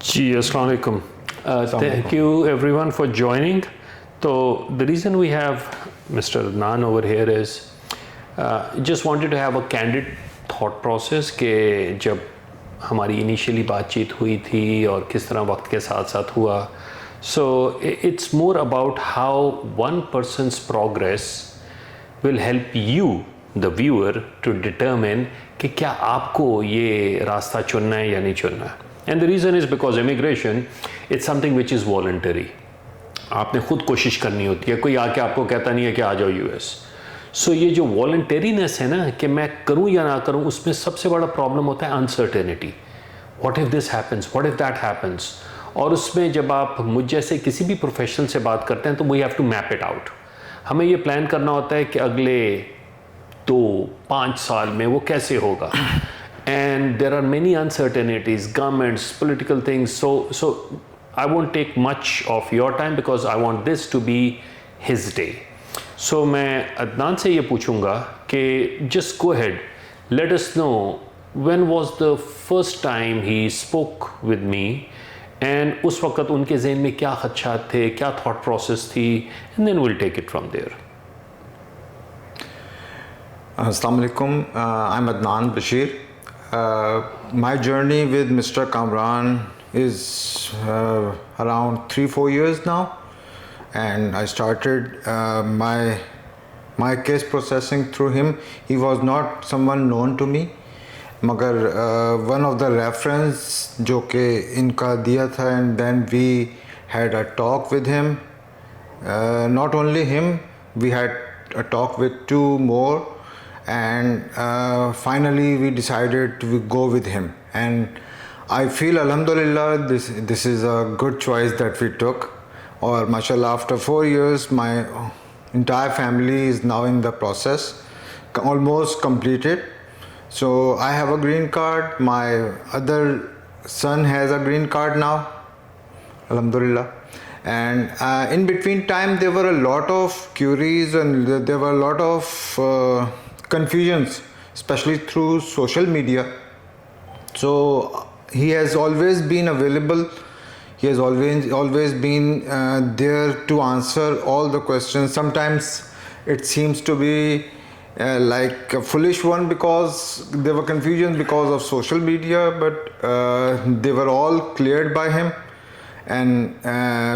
Ji, Assalamu alaikum. Thank you everyone for joining. So the reason we have Mr. Adnan over here is just wanted to have a candid thought process कि जब हमारी initially बातचीत हुई थी और किस तरह वक्त के साथ साथ हुआ. So it's more about how one person's progress will help you, the viewer, to determine कि क्या आपको ये रास्ता चुनना है या नहीं चुनना है. And the reason is because immigration, it's something which is voluntary. आपने खुद कोशिश करनी होती है, कोई आके आपको कहता नहीं है कि आ जाओ यूएस. सो ये जो वॉलंटेरीनेस है ना कि मैं करूं या ना करूं, उसमें सबसे बड़ा प्रॉब्लम होता है uncertainty. What if this happens, what if that happens. और उसमें जब आप मुझ जैसे किसी भी प्रोफेशनल से बात करते हैं तो we have to map it out. हमें ये प्लान करना होता है कि अगले 2-5 साल में वो कैसे होगा. And there are many uncertainties, governments, political things. So I won't take much of your time because I want this to be his day. So मैं अदनान से ये पूछूंगा कि just go ahead, let us know when was the first time he spoke with me, and उस वक्त उनके ज़हन में क्या ख़दशात थे, क्या thought process थी, and then we'll take it from there. Assalamu alaikum. I'm Adnan Bashir. My journey with Mr. Kamran is around 3-4 years now, and I started my case processing through him. He was not someone known to me, मगर one of the reference जो कि इनका दिया था, and then we had a talk with him. Not only him, we had a talk with 2 more. And finally we decided to go with him, and I feel alhamdulillah this is a good choice that we took. Or mashallah, after 4 years my entire family is now in the process, almost completed. So I have a green card, my other son has a green card now, alhamdulillah. And in between time there were a lot of queries and there were a lot of confusions, especially through social media. So he has always been available. He has always been there to answer all the questions. Sometimes it seems to be like a foolish one because there were confusions because of social media, but they were all cleared by him, and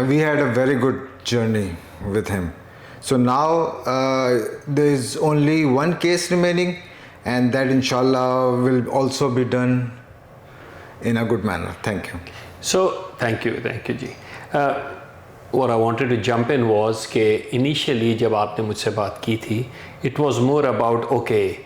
we had a very good journey with him. So now there is only one case remaining, and that inshallah will also be done in a good manner. Thank you. So thank you ji. What I wanted to jump in was कि initially जब आपने मुझसे बात की थी, it was more about okay,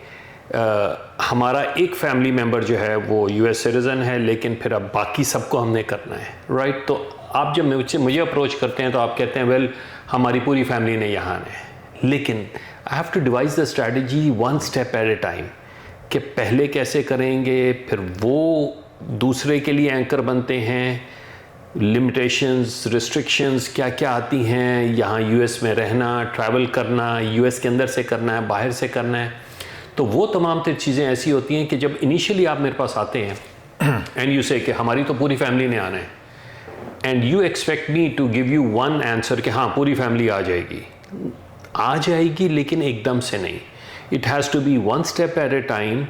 हमारा एक family member जो है वो यूएस सिटीज़न है, लेकिन फिर अब बाकी सबको हमने करना है, राइट. तो आप जब मुझे अप्रोच करते हैं तो आप कहते हैं वेल हमारी पूरी फैमिली ने यहाँ आना है, लेकिन I have to devise the strategy 1 step at a time कि पहले कैसे करेंगे, फिर वो दूसरे के लिए एंकर बनते हैं. लिमिटेशंस, रिस्ट्रिक्शंस क्या क्या आती हैं, यहाँ यूएस में रहना, ट्रैवल करना, यूएस के अंदर से करना है, बाहर से करना है. तो वो तमाम चीज़ें ऐसी होती हैं कि जब इनिशियली आप मेरे पास आते हैं एंड यू से कि हमारी तो पूरी फैमिली ने आना है, and you expect me to give you one answer कि हाँ पूरी फैमिली आ जाएगी, लेकिन एकदम से नहीं. It has to be 1 step at a time.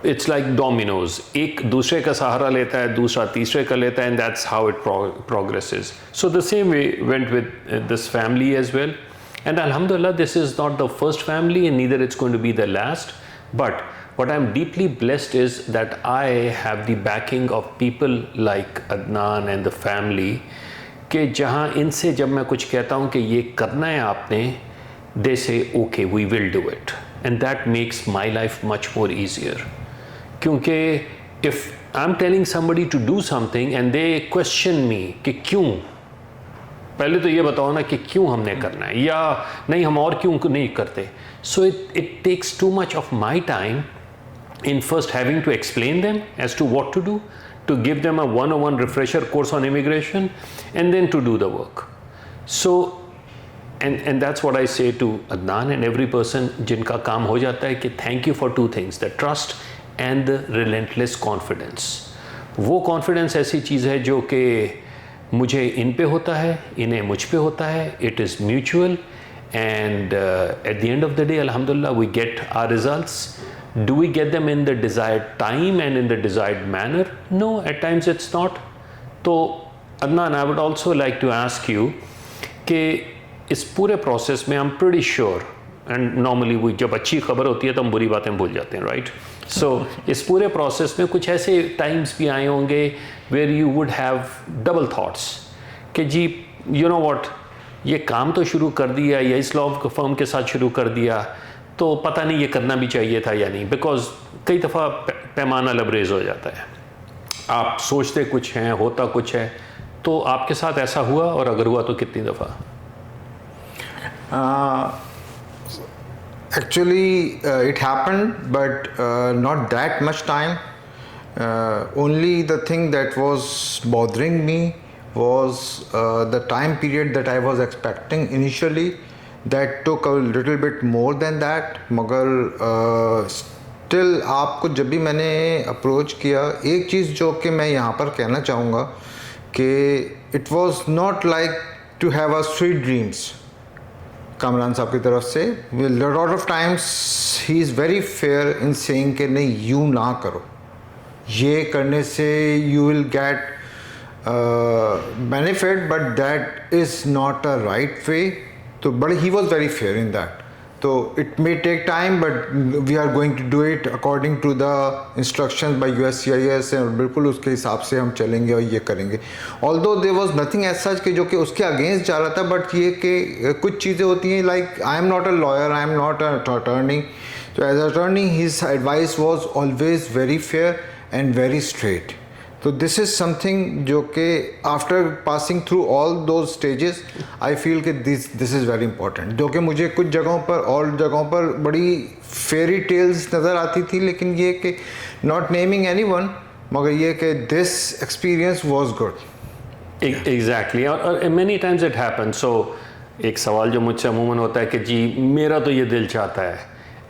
It's like dominoes, एक दूसरे का सहारा लेता है, दूसरा तीसरे का लेता है, and that's how it progresses. So the same way went with this family as well. And alhamdulillah, this is not the first family and neither it's going to be the last. But what I'm deeply blessed is that I have the backing of people like Adnan and the family कि जहाँ इनसे जब मैं कुछ कहता हूँ कि ये करना है आपने, they say okay, we will do it. And that makes my life much more easier. क्योंकि if I'm telling somebody to do something and they question me कि क्यों, पहले तो ये बताओ ना कि क्यों हमने करना है, या नहीं हम और क्यों नहीं करते. So it takes too much of my time in first having to explain them as to what to do, to give them a one-on-one refresher course on immigration, and then to do the work. So and that's what I say to Adnan and every person जिनका काम हो जाता है कि thank you for 2 things, the trust and the relentless confidence. वो confidence ऐसी चीज़ है जो कि मुझे इन पे होता है, इन्हें मुझ पे होता है. It is mutual and at the end of the day, alhamdulillah, we get our results. Do we get them in the desired time and in the desired manner? No, at times it's not. So Adnan, I would also like to ask you कि इस पूरे process में I'm pretty sure, and normally we जब अच्छी खबर होती है तो हम बुरी बातें भूल जाते हैं, right? So इस पूरे प्रोसेस में कुछ ऐसे टाइम्स भी आए होंगे where you would have double thoughts कि जी you know what, ये काम तो शुरू कर दिया या इस लॉ फर्म के साथ शुरू कर दिया, तो पता नहीं ये करना भी चाहिए था या नहीं, बिकॉज कई दफ़ा पैमाना लबरेज हो जाता है. आप सोचते कुछ हैं, होता कुछ है. तो आपके साथ ऐसा हुआ, और अगर हुआ तो कितनी दफ़ा? Actually, it happened, but not that much time. Only the thing that was bothering me was the time period that I was expecting initially. That took a little bit more than that. मगर still आपको जब भी मैंने approach किया, एक चीज़ जो कि मैं यहाँ पर कहना चाहूँगा कि it was not like to have a sweet dreams. Kamran साहब की तरफ से lot of times he is very fair in saying कि नहीं, यूँ ना करो, ये करने से you will get benefit, but that is not a right way. So but he was very fair in that. So it may take time, but we are going to do it according to the instructions by USCIS, and बिल्कुल उसके हिसाब से हम चलेंगे और ये करेंगे. Although there was nothing as such कि जो कि उसके अगेंस्ट जा रहा था, but ये कि कुछ चीज़ें होती हैं, like I am not a lawyer, I am not an attorney. So as an attorney, his advice was always very fair and very straight. So this is something जो कि after passing through all those stages, I feel कि this is very important. जो कि मुझे कुछ जगहों पर और जगहों पर बड़ी fairy tales नज़र आती थी, लेकिन ये कि not naming anyone, मगर ये कि this experience was good. Exactly. और many times it happens. So एक सवाल जो मुझसे अमूमन होता है कि जी मेरा तो ये दिल चाहता है,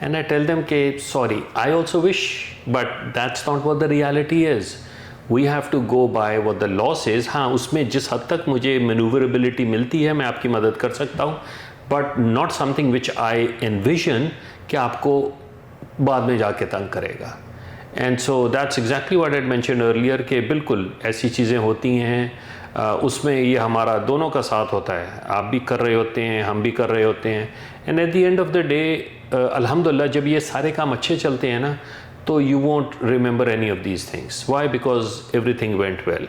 and I tell them कि sorry, I also wish, but that's not what the reality is. We have to go by what the law says. हाँ, उसमें जिस हद तक मुझे मैन्यूवरेबिलिटी मिलती है मैं आपकी मदद कर सकता हूँ, but not something which I envision कि आपको बाद में जाके तंग करेगा. And so that's exactly what I mentioned earlier कि बिल्कुल ऐसी चीज़ें होती हैं, उसमें ये हमारा दोनों का साथ होता है. आप भी कर रहे होते हैं, हम भी कर रहे होते हैं, and at the end of the day, अल्हम्दुलिल्लाह जब ये सारे काम अच्छे चलते हैं ना, तो you won't remember any of these things. Why? Because everything went well.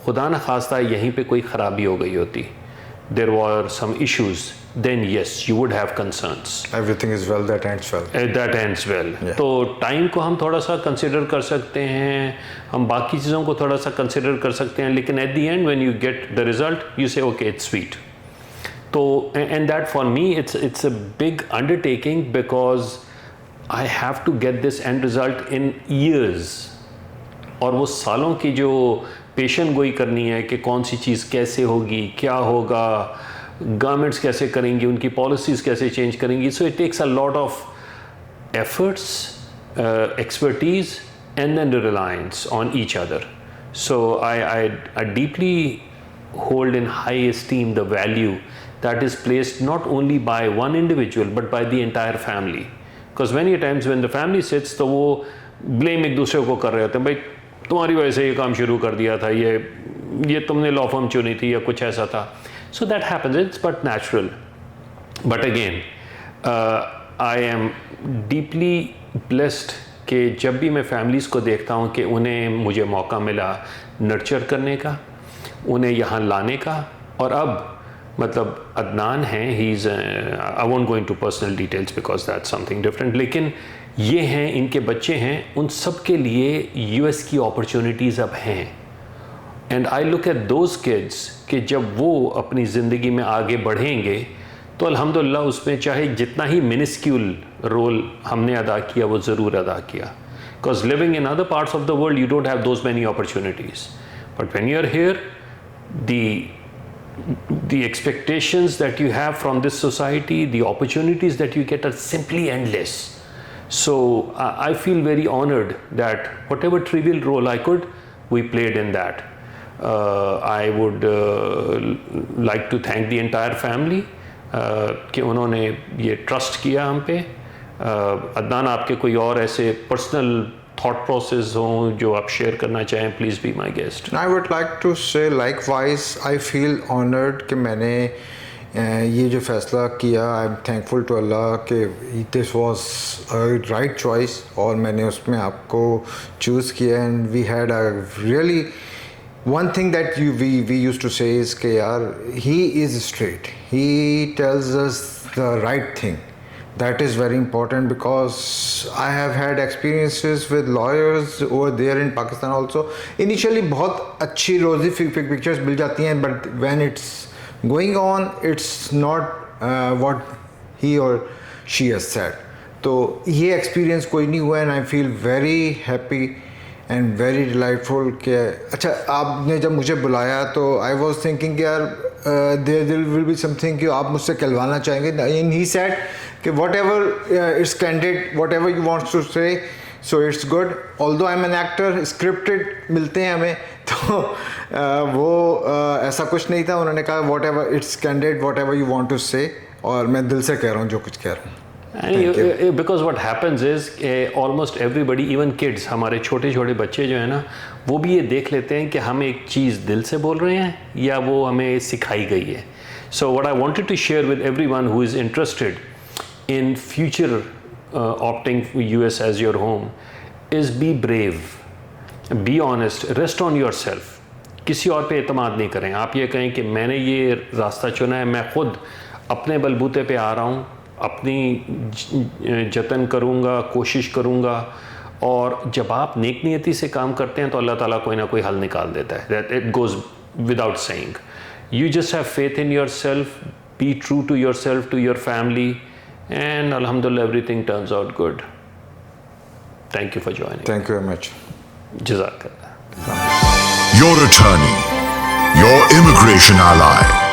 खुदा न खास्ता यहीं पे कोई ख़राबी हो गई होती, there were some issues, then yes, you would have concerns. Everything is well that ends well. That ends well. Yeah. तो टाइम को हम थोड़ा सा कंसिडर कर सकते हैं, हम बाकी चीज़ों को थोड़ा सा कंसिडर कर सकते हैं, लेकिन at the end when you get the result, you say okay, it's sweet. तो and that for me it's a big undertaking because I have to get this end result in years. और वो सालों की जो पेशन गोई करनी है कि कौन सी चीज़ कैसे होगी, क्या होगा, गवर्नमेंट्स कैसे करेंगी, उनकी पॉलिसीज़ कैसे चेंज करेंगी. So it takes a lot of efforts, expertise, and then reliance on each other. सो I deeply hold in high esteem the value that is placed not only by one individual but by the entire family. Because many times when the family sits, तो वो blame एक दूसरे को कर रहे होते हैं, भाई तुम्हारी वजह से ये काम शुरू कर दिया था, ये तुमने लॉ फर्म चुनी थी या कुछ ऐसा था. So that happens, it's but natural. But again, I am deeply blessed कि जब भी मैं फैमिलीज़ को देखता हूँ कि उन्हें मुझे मौका मिला नर्चर करने का, उन्हें यहाँ लाने का, और अब मतलब अदनान हैं, he is, I won't go into personal details because that's something different, लेकिन ये हैं, इनके बच्चे हैं, उन सब के लिए यूएस की अपॉर्चुनिटीज़ अब हैं. And I look at those kids कि जब वो अपनी ज़िंदगी में आगे बढ़ेंगे तो अल्हम्दुलिल्लाह उसमें चाहे जितना ही मिनिस्क्यूल रोल हमने अदा किया वो ज़रूर अदा किया. Because living in other parts of the world you don't have those many opportunities, but when you are here the expectations that you have from this society, the opportunities that you get are simply endless. So I feel very honored that whatever trivial role I could, we played in that. I would like to thank the entire family कि उन्होंने ये trust किया हम पे. अदनान, आपके कोई और ऐसे पर्सनल thought process हों जो आप शेयर करना चाहें, please be my guest. I would like to say likewise, I feel honored कि मैंने ये जो फैसला किया. आई एम थैंकफुल टू अल्लाह कि this was a right choice और मैंने उसमें आपको चूज़ किया. And we had a really one thing that we used to say is कि यार he is straight, he tells us the right thing. That is very important because I have had experiences with lawyers over there in Pakistan also. Initially बहुत अच्छी रोज़ी pictures मिल जाती हैं, but when it's going on, it's not what he or she has said. तो ये experience कोई नहीं हुआ, and I feel very happy and very delightful कि अच्छा आपने जब मुझे बुलाया तो I was thinking कि यार there will be something कि आप मुझसे कहलवाना चाहेंगे. And he said कि whatever is candid, whatever you want to say, so it's good. Although I'm an actor, scripted मिलते हैं हमें, तो वो ऐसा कुछ नहीं था. उन्होंने कहा whatever it's candid, whatever you want to say, और मैं दिल से कह रहा हूँ जो कुछ कह रहा हूँ. Because what happens is almost everybody, even kids, हमारे छोटे छोटे बच्चे जो है ना, वो भी ये देख लेते हैं कि हम एक चीज़ दिल से बोल रहे हैं या वो हमें सिखाई गई है. So what I wanted to share with everyone who is interested in future opting for US as your home is be brave, be honest, rest on yourself. किसी और पे एतमाद नहीं करें. आप ये कहें कि मैंने ये रास्ता चुना है, मैं खुद अपने बलबूते पे आ रहा हूँ, अपनी जतन करूँगा, कोशिश करूँगा. और जब आप नेक नियति से काम करते हैं तो अल्लाह ताला कोई ना कोई हल निकाल देता है. That it goes without saying. You just have faith in yourself, be true to yourself, to your family, and alhamdulillah everything turns out good. Thank you for joining. Thank you very much. Jazakallah. Your attorney, your immigration ally.